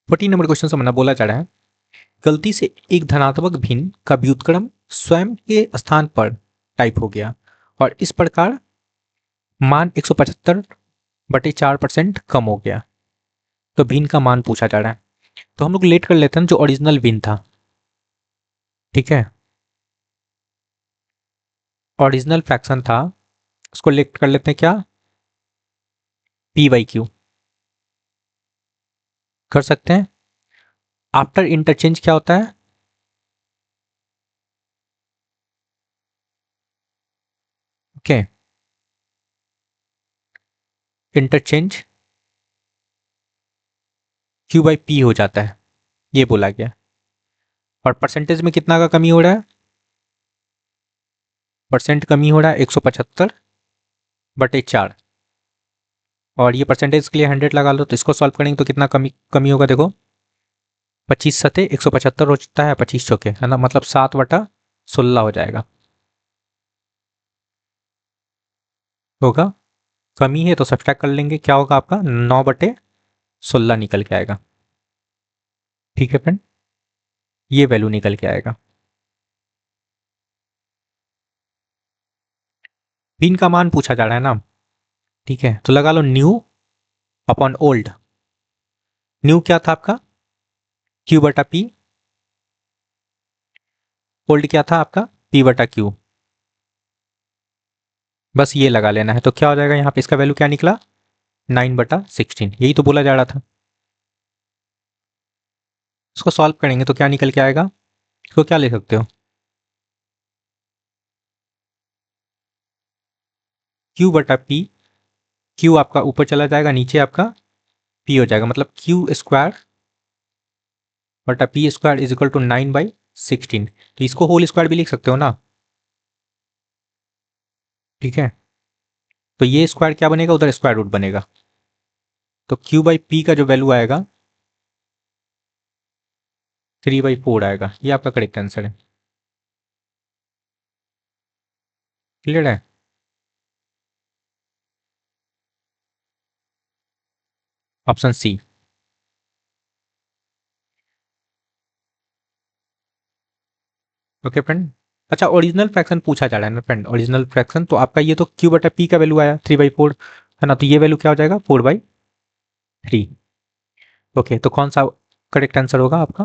14 नंबर क्वेश्चन समझना, बोला जा रहा है गलती से एक धनात्मक भिन्न का व्युत्क्रम स्वयं के स्थान पर टाइप हो गया, और इस प्रकार मान 175/4% कम हो गया, तो भिन्न का मान पूछा जा रहा है। तो हम लोग लेट कर लेते हैं जो ओरिजिनल भिन्न था, ठीक है, ओरिजिनल फ्रैक्शन था, उसको लेट कर लेते हैं, क्या p/q कर सकते हैं। आफ्टर इंटरचेंज क्या होता है, ओके, इंटरचेंज q/p हो जाता है, ये बोला गया। और परसेंटेज में कितना का कमी हो रहा है, परसेंट कमी हो रहा है 175/4, और ये परसेंटेज के लिए 100 लगा लो, तो इसको सॉल्व करेंगे तो कितना कमी कमी होगा, देखो 25 सते 175 हो जाता है, 25 चौके है ना, मतलब 7/16 हो जाएगा, होगा, कमी है तो सब्ट्रैक्ट कर लेंगे, क्या होगा आपका 9/16 निकल के आएगा। ठीक है फ्रेंड, ये वैल्यू निकल के आएगा। पिन का मान पूछा जा रहा है ना, ठीक है, तो लगा लो न्यू अपॉन ओल्ड। न्यू क्या था आपका, Q/P, ओल्ड क्या था आपका P/Q। बस ये लगा लेना है, तो क्या हो जाएगा यहाँ पे, इसका वैल्यू क्या निकला 9/16, यही तो बोला जा रहा था। इसको सॉल्व करेंगे तो क्या निकल के आएगा, इसको क्या ले सकते हो, Q/P, Q आपका ऊपर चला जाएगा, नीचे आपका P हो जाएगा, मतलब Q²/P² इज इक्वल टू 9/16। तो इसको होल स्क्वायर भी लिख सकते हो ना, ठीक है, तो ये स्क्वायर क्या बनेगा, उधर स्क्वायर रूट बनेगा, तो Q/P का जो वैल्यू आएगा 3/4 आएगा। ये आपका करेक्ट आंसर है। क्लियर है। Option C. Okay friend. अच्छा, ओरिजिनल फ्रैक्शन पूछा जा रहा है ना फ्रेंड, ओरिजिनल फ्रैक्शन, तो आपका ये तो Q/P का वैल्यू आया 3/4 है ना, तो ये वैल्यू क्या हो जाएगा 4/3। ओके, तो कौन सा करेक्ट आंसर होगा आपका,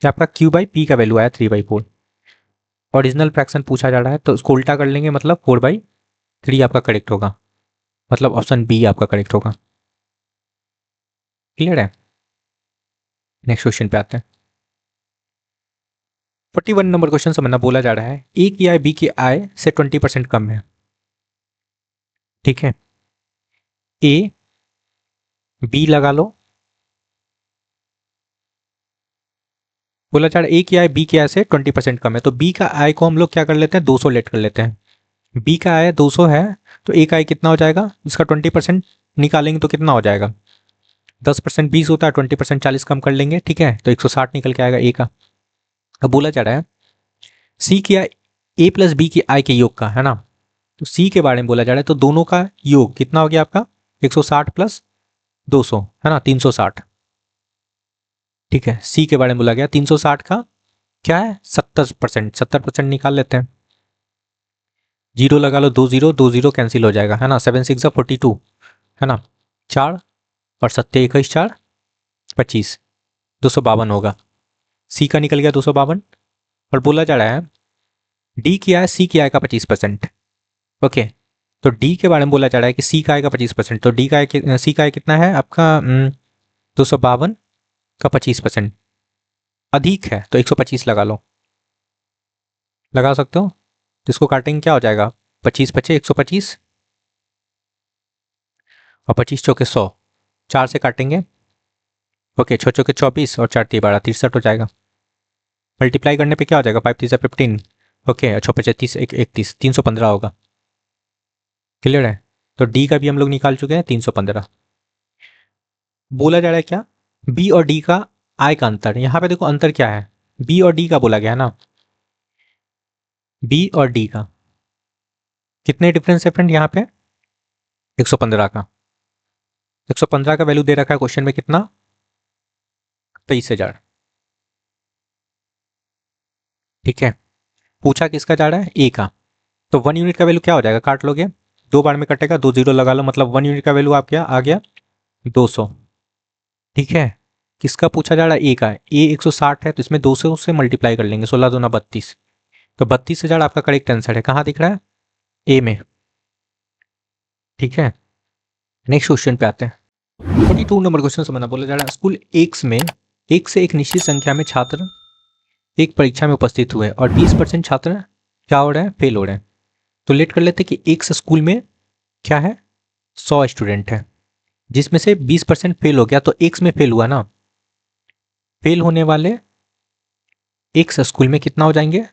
कि आपका Q/P का वैल्यू आया 3/4। ओरिजिनल फ्रैक्शन पूछा जा रहा है तो उसको उल्टा कर लेंगे, मतलब 4/3 आपका करेक्ट होगा, मतलब ऑप्शन बी आपका करेक्ट होगा। क्लियर है। नेक्स्ट क्वेश्चन पे आते हैं। 41 नंबर क्वेश्चन समझना, बोला जा रहा है ए की आय बी की आय से 20% कम है। ठीक है, ए बी लगा लो, बोला जा रहा है ए की आय बी की आय से 20% कम है, तो बी का आय को हम लोग क्या कर लेते हैं 200 लेट कर लेते हैं। बी का आय 200 है, तो ए का आय कितना हो जाएगा, इसका 20% निकालेंगे तो कितना हो जाएगा, 10% 20 होता है, 20% 40 कम कर लेंगे, ठीक है, तो 160 निकल के आएगा ए का। अब बोला जा रहा है सी की आय ए प्लस बी की आय के योग का है ना, तो सी के बारे में बोला जा रहा है, तो दोनों का योग कितना हो गया आपका 160 प्लस 200 है ना 360। ठीक है, सी के बारे में बोला गया 360 का क्या है 70%, 70% निकाल लेते हैं, जीरो लगा लो, दो जीरो कैंसिल हो जाएगा है ना, 7×6 = 42 है ना, 4 और 7×1 = 25, 252 होगा, सी का निकल गया 252। और बोला जा रहा है डी की आय सी की आय का 25%। ओके, तो डी के बारे में बोला जा रहा है कि सी का आय का 25%, तो डी का सी का आय कितना है आपका 252 का 25%, अधिक है तो 125 लगा लो, लगा सकते हो, तो इसको काटेंगे क्या हो जाएगा 25×5 = 125 और 25×4 = 100, 4 से काटेंगे, ओके 6×4 = 24 और 4×3 = 12, 63 हो जाएगा। मल्टीप्लाई करने पे क्या हो जाएगा 5×3 = 15, ओके, 6×5 = 31, 315 होगा। क्लियर है, तो डी का भी हम लोग निकाल चुके हैं 315। बोला जा रहा है क्या, बी और डी का आय का अंतर, यहां पे देखो अंतर क्या है, बी और डी का बोला गया है ना, बी और डी का कितने डिफरेंस है फ्रेंड यहाँ पे 115 का, 115 का वैल्यू दे रखा है क्वेश्चन में कितना 23,000। ठीक है, पूछा किसका जा रहा है ए का, तो 1 यूनिट का वैल्यू क्या हो जाएगा, काट लोगे, 2 बार में कटेगा, 2 जीरो लगा लो, मतलब 1 यूनिट का वैल्यू आप क्या आ गया 200। ठीक है, किसका पूछा जा रहा है ए का, ए 160 है, तो इसमें 200 से मल्टीप्लाई कर लेंगे, 16×2 = 32, तो 32,000 आपका करेक्ट आंसर है, कहाँ दिख रहा है ए में। ठीक है, नेक्स्ट क्वेश्चन पे आते हैं। 42 नंबर क्वेश्चन समझना, बोला जा रहा है स्कूल एक्स में एक से एक निश्चित संख्या में छात्र एक परीक्षा में उपस्थित हुए और 20% छात्र क्या हो रहे हैं फेल हो रहे हैं, तो लेट कर लेते हैं कि एक स्कूल में क्या है 100 स्टूडेंट है, जिसमें से 20% फेल हो गया, तो एक्स में फेल हुआ ना, फेल होने वाले एक स्कूल में कितना हो जाएंगे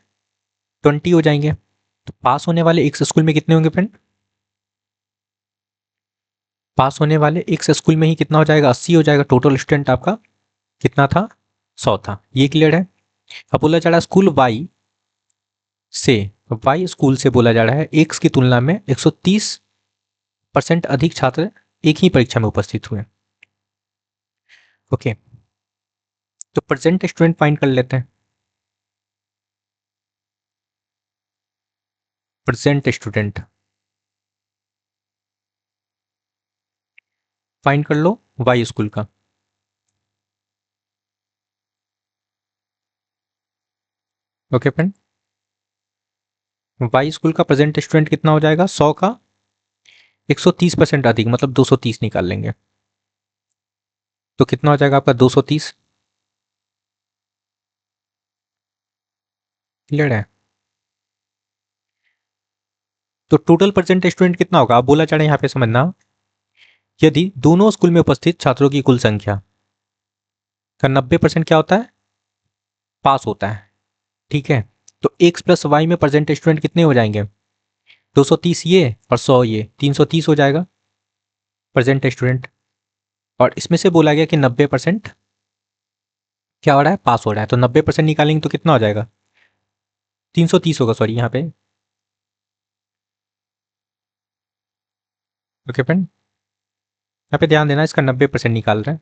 20 हो जाएंगे, तो पास होने वाले एक स्कूल में कितने होंगे फ्रेंड, पास होने वाले एक स्कूल में ही कितना हो जाएगा 80 हो जाएगा, टोटल स्टूडेंट आपका कितना था 100 था। ये क्लियर है। अब बोला जा रहा है स्कूल वाई से वाई स्कूल से बोला जा रहा है एक्स की तुलना में 130% अधिक छात्र एक ही परीक्षा में उपस्थित हुए। ओके, तो प्रेजेंट स्टूडेंट फाइंड कर लेते हैं। प्रेजेंट स्टूडेंट फाइंड कर लो वाई स्कूल का। ओके फ्रेंड, वाई स्कूल का प्रेजेंट स्टूडेंट कितना हो जाएगा, 100 का 130% अधिक मतलब 230 निकाल लेंगे, तो कितना हो जाएगा आपका 230। क्लियर है? तो टोटल प्रेजेंट स्टूडेंट कितना होगा, आप बोला जा रहा है यहाँ पे समझना, यदि दोनों स्कूल में उपस्थित छात्रों की कुल संख्या का 90% क्या होता है, पास होता है। ठीक है, तो एक्स प्लस वाई में प्रेजेंट स्टूडेंट कितने हो जाएंगे, 230 ये और 100 ये, 330 हो जाएगा प्रेजेंट स्टूडेंट। और इसमें से बोला गया कि 90% क्या हो रहा है, पास हो रहा है, तो 90% निकालेंगे तो कितना हो जाएगा, 330 होगा, सॉरी यहाँ पे। ओके फ्रेंड, यहाँ पे ध्यान देना, इसका 90% निकाल रहे हैं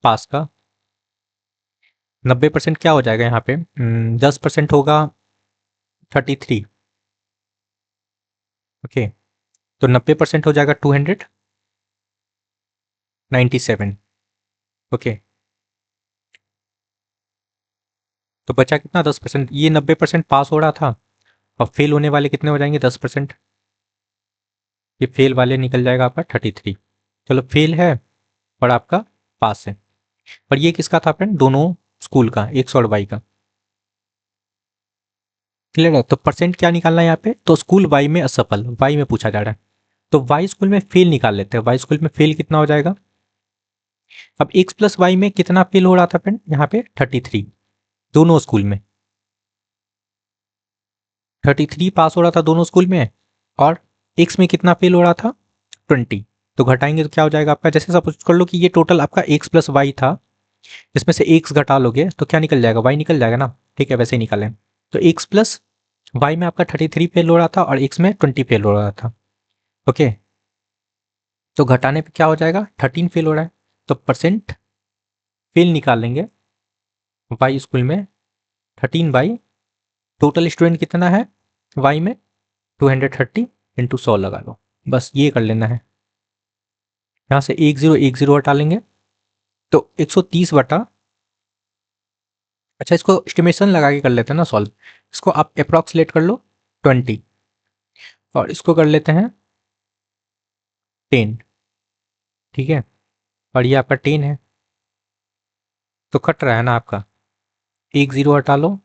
पास का। 90% क्या हो जाएगा यहाँ पे, 10% होगा 33। ओके, तो 90% हो जाएगा 297। ओके, तो बचा कितना, 10%। ये 90% पास हो रहा था, और फेल होने वाले कितने हो जाएंगे, 10%। ये फेल वाले निकल जाएगा आपका 33। चलो, फेल है और आपका पास है। और ये किसका था फ्रेंड, दोनों स्कूल का, 100 और वाई का। क्लियर है? तो परसेंट क्या निकालना है यहाँ पे, तो स्कूल वाई में असफल, वाई में पूछा जा रहा है, तो वाई स्कूल में फेल निकाल लेते हैं। वाई स्कूल में फेल कितना हो जाएगा, अब एक्स प्लस वाई में कितना फेल हो रहा था फ्रेंड, यहाँ पे 33, दोनों स्कूल में 33 पास हो रहा था दोनों स्कूल में, और एक्स में कितना फेल हो रहा था, 20। तो घटाएंगे तो क्या हो जाएगा आपका, जैसे सपोज कर लो कि ये टोटल आपका एक्स प्लस वाई था, इसमें से एक्स घटा लोगे तो क्या निकल जाएगा, वाई निकल जाएगा ना। ठीक है, वैसे ही निकालें, तो एक्स प्लस वाई में आपका 33 फेल हो रहा था और एक्स में 20 फेल हो रहा था। ओके, तो घटाने पे क्या हो जाएगा, 13 फेल हो रहा है, तो परसेंट फेल निकाल लेंगे वाई स्कूल में 13/, टोटल स्टूडेंट कितना है वाई में, 230 इंटू 100 लगा लो, बस ये कर लेना है। यहाँ से 10 हटा लेंगे, तो 130 बटा, अच्छा इसको एस्टिमेशन लगा के कर लेते हैं ना सॉल्व, इसको आप अप्रॉक्सीमेट कर लो 20, और इसको कर लेते हैं 10। ठीक है, और ये आपका 10 है, तो कट रहा है ना आपका, 10 हटा लो,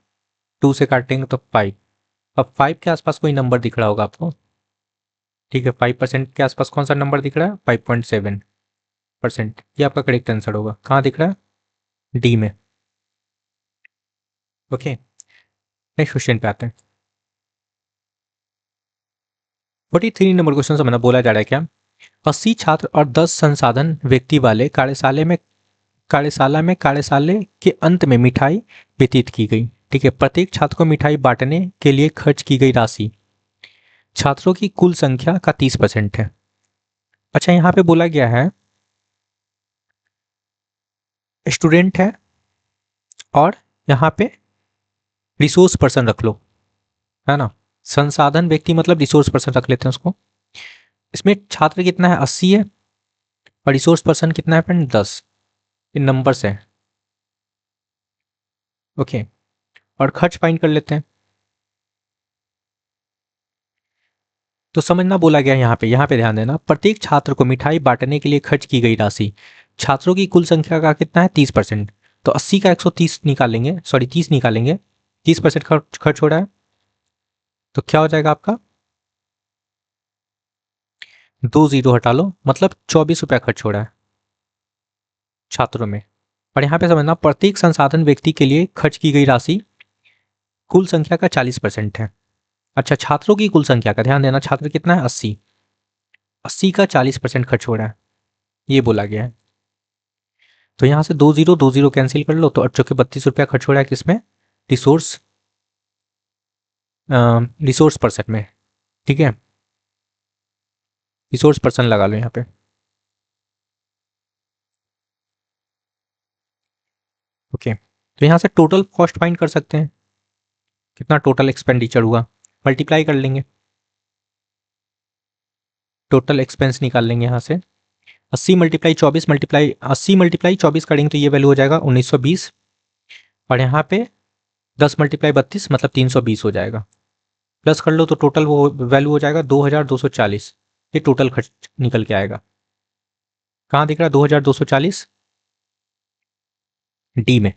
2 से काटेंगे तो 5। अब 5 के आसपास कोई नंबर दिख रहा होगा आपको। ठीक है, 5% के आसपास कौन सा नंबर दिख रहा है, 5.7%, ये आपका करेक्ट आंसर होगा। कहाँ दिख रहा है, डी में। ओके, नेक्स्ट क्वेश्चन पे आते हैं। 43 नंबर क्वेश्चन से मैंने बोला जा रहा है क्या, 80 छात्र और 10 संसाधन व्यक्ति वाले कार्यशाला के अंत में मिठाई वितरित की गई। ठीक है, प्रत्येक छात्र को मिठाई बांटने के लिए खर्च की गई राशि छात्रों की कुल संख्या का 30% है। अच्छा, यहां पे बोला गया है स्टूडेंट है, और यहां पे रिसोर्स पर्सन रख लो, है ना, संसाधन व्यक्ति मतलब रिसोर्स पर्सन रख लेते हैं उसको। इसमें छात्र कितना है, 80 है, और रिसोर्स पर्सन कितना है फ्रेंड, 10। इन नंबर से। ओके, और खर्च फाइंड कर लेते हैं। तो समझना बोला गया यहाँ पे ध्यान देना, प्रत्येक छात्र को मिठाई बांटने के लिए खर्च की गई राशि छात्रों की कुल संख्या का कितना है, 30%। तो 80 का 130 निकालेंगे, सॉरी 30 निकालेंगे, 30% खर्च हो रहा है, तो क्या हो जाएगा आपका, 2 जीरो हटा लो, मतलब 24 रुपया खर्च हो रहा है छात्रों में। और यहाँ पे समझना, प्रत्येक संसाधन व्यक्ति के लिए खर्च की गई राशि कुल संख्या का 40% है। अच्छा, छात्रों की कुल संख्या का ध्यान देना, छात्र कितना है, 80, 80 का 40% खर्च हो रहा है, ये बोला गया है। तो यहां से 2 जीरो कैंसिल कर लो, तो 8 चौके 32 रुपया खर्च हो रहा है किसमें, रिसोर्स रिसोर्स पर्सन में, ठीक है, रिसोर्स पर्सन लगा लो यहाँ पे। ओके, तो यहाँ से टोटल कॉस्ट फाइंड कर सकते हैं, कितना टोटल एक्सपेंडिचर हुआ, मल्टीप्लाई कर लेंगे, टोटल एक्सपेंस निकाल लेंगे यहाँ से। 80 मल्टीप्लाई 24 करेंगे तो ये वैल्यू हो जाएगा 1920, और यहाँ पे 10 मल्टीप्लाई 32 मतलब 320 हो जाएगा। प्लस कर लो तो टोटल वो वैल्यू हो जाएगा 2240। ये टोटल खर्च निकल के आएगा। कहाँ दिख रहा है 2240? डी में।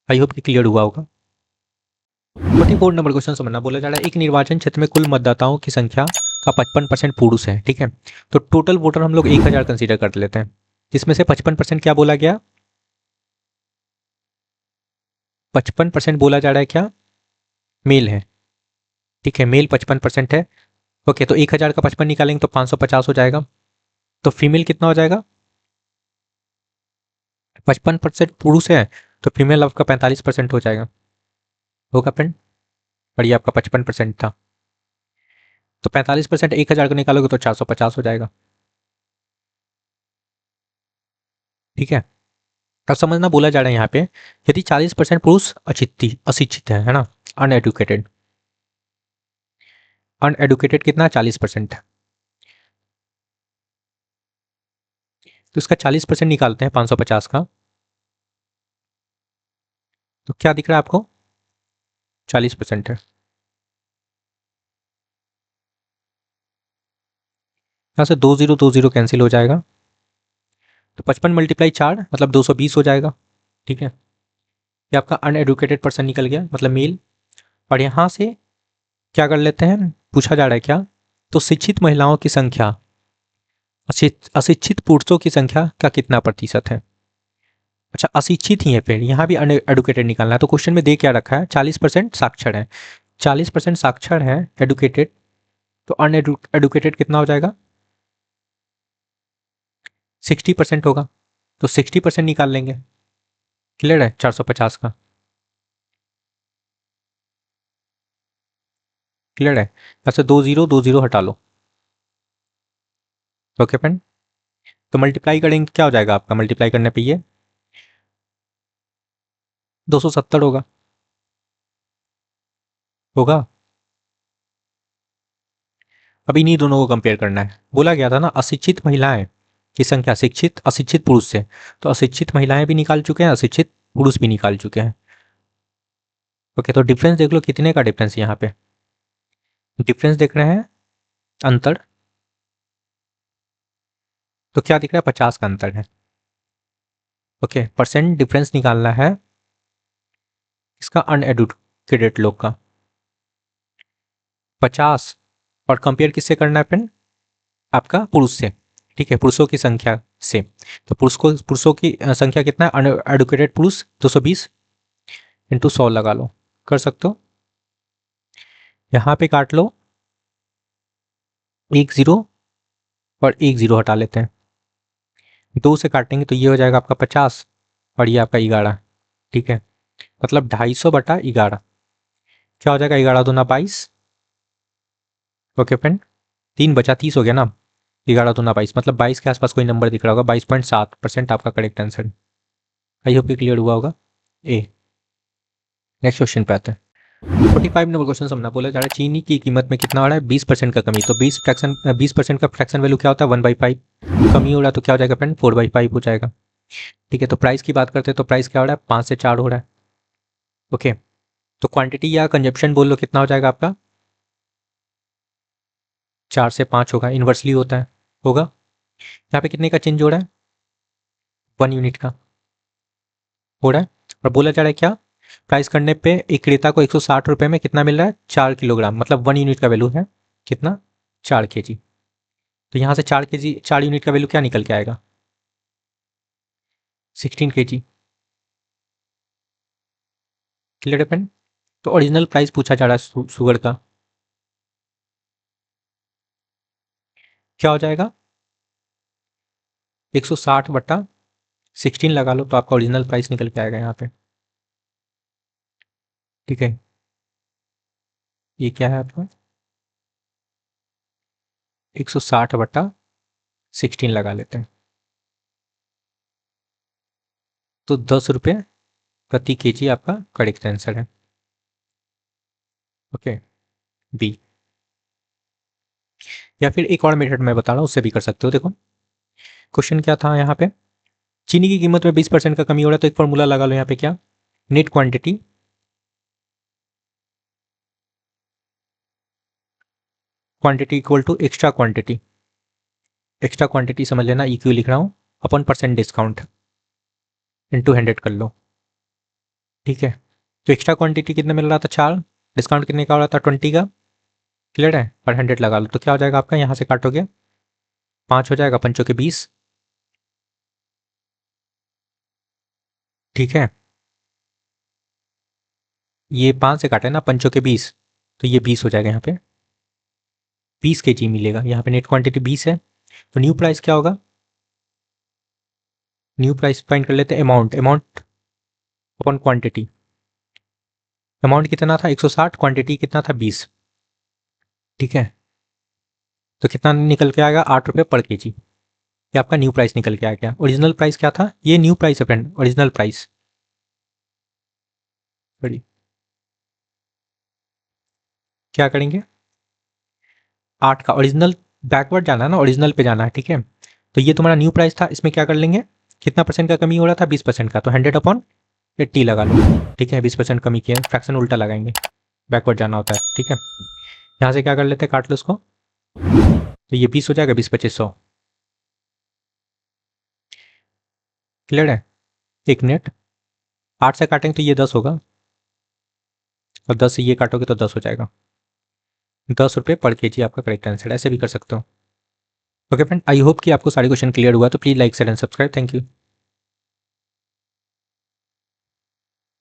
आई होप कि क्लियर हुआ होगा। 44 नंबर क्वेश्चन समझना, बोला जा रहा है एक निर्वाचन क्षेत्र में कुल मतदाताओं की संख्या का 55% पुरुष है, ठीक है, तो टोटल वोटर हम लोग 1000 कंसीडर कर लेते हैं, जिसमें से 55% क्या बोला गया, 55% बोला जा रहा है क्या, मेल है, ठीक है, मेल 55% है। ओके, तो 1000 का 55 निकालेंगे तो 550 हो जाएगा। तो फीमेल कितना हो जाएगा, 55% पुरुष है तो फीमेल आपका 45% हो जाएगा, होगा फ्रेंड, और ये आपका 55% था, तो 45% 1000 को निकालोगे तो 450 हो जाएगा, ठीक है। अब समझना, बोला जा रहा है यहाँ पे यदि 40% पुरुष अशिक्षित है ना, अनएडुकेटेड, अनएडुकेटेड कितना 40%, तो इसका 40% निकालते हैं 550 का, तो क्या दिख रहा है आपको, 40% है। यहाँ से 20 कैंसिल हो जाएगा, तो 55 मल्टीप्लाई 4 मतलब 220 हो जाएगा, ठीक है। ये आपका अनएडुकेटेड पर्सन निकल गया, मतलब मेल। और यहाँ से क्या कर लेते हैं, पूछा जा रहा है क्या, तो शिक्षित महिलाओं की संख्या अशिक्षित पुरुषों की संख्या का कितना प्रतिशत है। अच्छा, अशिक्षित ही है, फिर यहाँ भी अनएडुकेटेड निकालना है, तो क्वेश्चन में दे क्या रखा है, 40% साक्षर है, 40% साक्षर है एडुकेटेड, तो अनएडुकेटेड कितना हो जाएगा, 60% होगा, तो 60% निकाल लेंगे, क्लियर है, 450 का, क्लियर है। ऐसे 20 हटा लो, ओके फ्रेंड, तो मल्टीप्लाई करेंगे क्या हो जाएगा आपका, मल्टीप्लाई करने पे ये 270 होगा, होगा। अब इन्हीं दोनों को कंपेयर करना है, बोला गया था ना अशिक्षित महिलाएं की संख्या शिक्षित अशिक्षित पुरुष से, तो अशिक्षित महिलाएं भी निकाल चुके हैं, अशिक्षित पुरुष भी निकाल चुके हैं। ओके, तो डिफरेंस देख लो, कितने का डिफरेंस यहाँ पे, डिफरेंस देख रहे हैं, अंतर, तो क्या दिख रहा है, 50 का अंतर है। ओके, परसेंट डिफरेंस निकालना है इसका अनएडुकेटेड लोग का, 50, और कंपेयर किससे करना है फ्रेंड, आपका पुरुष से, ठीक है, पुरुषों की संख्या से। तो पुरुषों की संख्या कितना है, अनएडुकेटेड पुरुष 220 इंटू 100 लगा लो, कर सकते हो। यहाँ पे काट लो, एक जीरो और एक जीरो हटा लेते हैं, दो से काटेंगे तो ये हो जाएगा आपका 50, और ये आपका 11, ठीक है, मतलब 250/11, क्या हो जाएगा, 11×2 = 22। ओके फ्रेंड, 3 बचा 30 हो गया ना, 11×2 = 22, मतलब 22 के आसपास कोई नंबर दिख रहा होगा, 22.7% आपका correct answer. I hope clear हुआ होगा। ए, नेक्स्ट क्वेश्चन पे आते हैं। 45 नंबर क्वेश्चन समझना, बोला जा रहा है चीनी की कीमत में कितना हो रहा है, 20% का कमी, तो 20% का फ्रैक्शन वैल्यू क्या होता है, 1/5, कमी हो रहा है तो क्या हो जाएगा फ्रेंड, 4/5 हो जाएगा, ठीक है। तो प्राइस की बात करते हैं, तो प्राइस क्या हो रहा है, 5 से 4 हो रहा है, ओके। तो क्वांटिटी या कंजप्शन बोल लो कितना हो जाएगा आपका, 4 से 5 होगा, इन्वर्सली होता है, होगा। यहाँ पे कितने का चेंज हो रहा है, 1 यूनिट का हो रहा है। और बोला जा रहा है क्या, प्राइस करने पे एक क्रेता को 160 रुपये में कितना मिल रहा है, 4 किलोग्राम, मतलब 1 यूनिट का वैल्यू है कितना, 4 kg। तो यहाँ से 4 kg 4 यूनिट का वैल्यू क्या निकल के आएगा, 16 kg, क्लियर है फ्रेंड। तो ओरिजिनल प्राइस पूछा जा रहा है शुगर का, क्या हो जाएगा, 160/16 लगा लो तो आपका ओरिजिनल प्राइस निकल के आएगा यहाँ पे, ठीक है। ये क्या है आपका 160/16 लगा लेते हैं, तो 10 रुपये प्रति kg आपका करेक्ट आंसर है। Okay, B. या फिर एक और मेथड मैं बता रहा हूँ, उससे भी कर सकते हो। देखो क्वेश्चन क्या था यहाँ पे, चीनी की कीमत में 20% का कमी हो रहा है, तो एक फॉर्मूला लगा लो यहाँ पे, क्या, net quantity equal to extra quantity. Extra quantity समझ लेना, EQ लिख रहा हूँ, अपन परसेंट डिस्काउंट इंटू 100 कर लो। ठीक है, तो एक्स्ट्रा क्वांटिटी कितना मिल रहा था, 4, डिस्काउंट कितने का हो रहा था, 20 का। क्लियर है, पर 100 लगा लो तो क्या हो जाएगा आपका, यहाँ से काटोगे 5 हो जाएगा, पंचों के 20। ठीक है, ये 5 से काटे ना, पंचों के 20, तो ये 20 हो जाएगा, यहाँ पे 20 kg मिलेगा। यहाँ पे नेट क्वांटिटी 20 है, तो न्यू प्राइस क्या होगा, न्यू प्राइस फाइंड कर लेते हैं, अमाउंट अपॉन क्वांटिटी। अमाउंट कितना था 160, क्वांटिटी कितना था 20। ठीक है, तो कितना निकल के आएगा, 8 रुपये/kg। ये आपका न्यू प्राइस निकल के आ गया। ओरिजिनल प्राइस क्या था, ये न्यू प्राइस है फ्रेंड, ओरिजिनल प्राइस। बड़ी क्या करेंगे, 8 का ओरिजिनल, बैकवर्ड जाना है ना, ओरिजिनल पे जाना है। ठीक है, तो ये तुम्हारा न्यू प्राइस था, इसमें क्या कर लेंगे, कितना परसेंट का कमी हो रहा था, 20% का, तो 100/80 लगा लो। ठीक है, 20% कमी किया, फ्रैक्शन उल्टा लगाएंगे, बैकवर्ड जाना होता है। ठीक है, यहाँ से क्या कर लेते हैं, काट लो इसको, तो ये 20 हो जाएगा, 20/2500। क्लियर है, एक मिनट, 8 से काटेंगे तो ये 10 होगा, और 10 से ये काटोगे तो 10 हो जाएगा। 10 रुपये/kg आपका करेक्ट आंसर, ऐसे भी कर सकते हो। ओके फ्रेंड, आई होप कि आपको सारे क्वेश्चन क्लियर हुआ, तो please like share and subscribe. Thank you.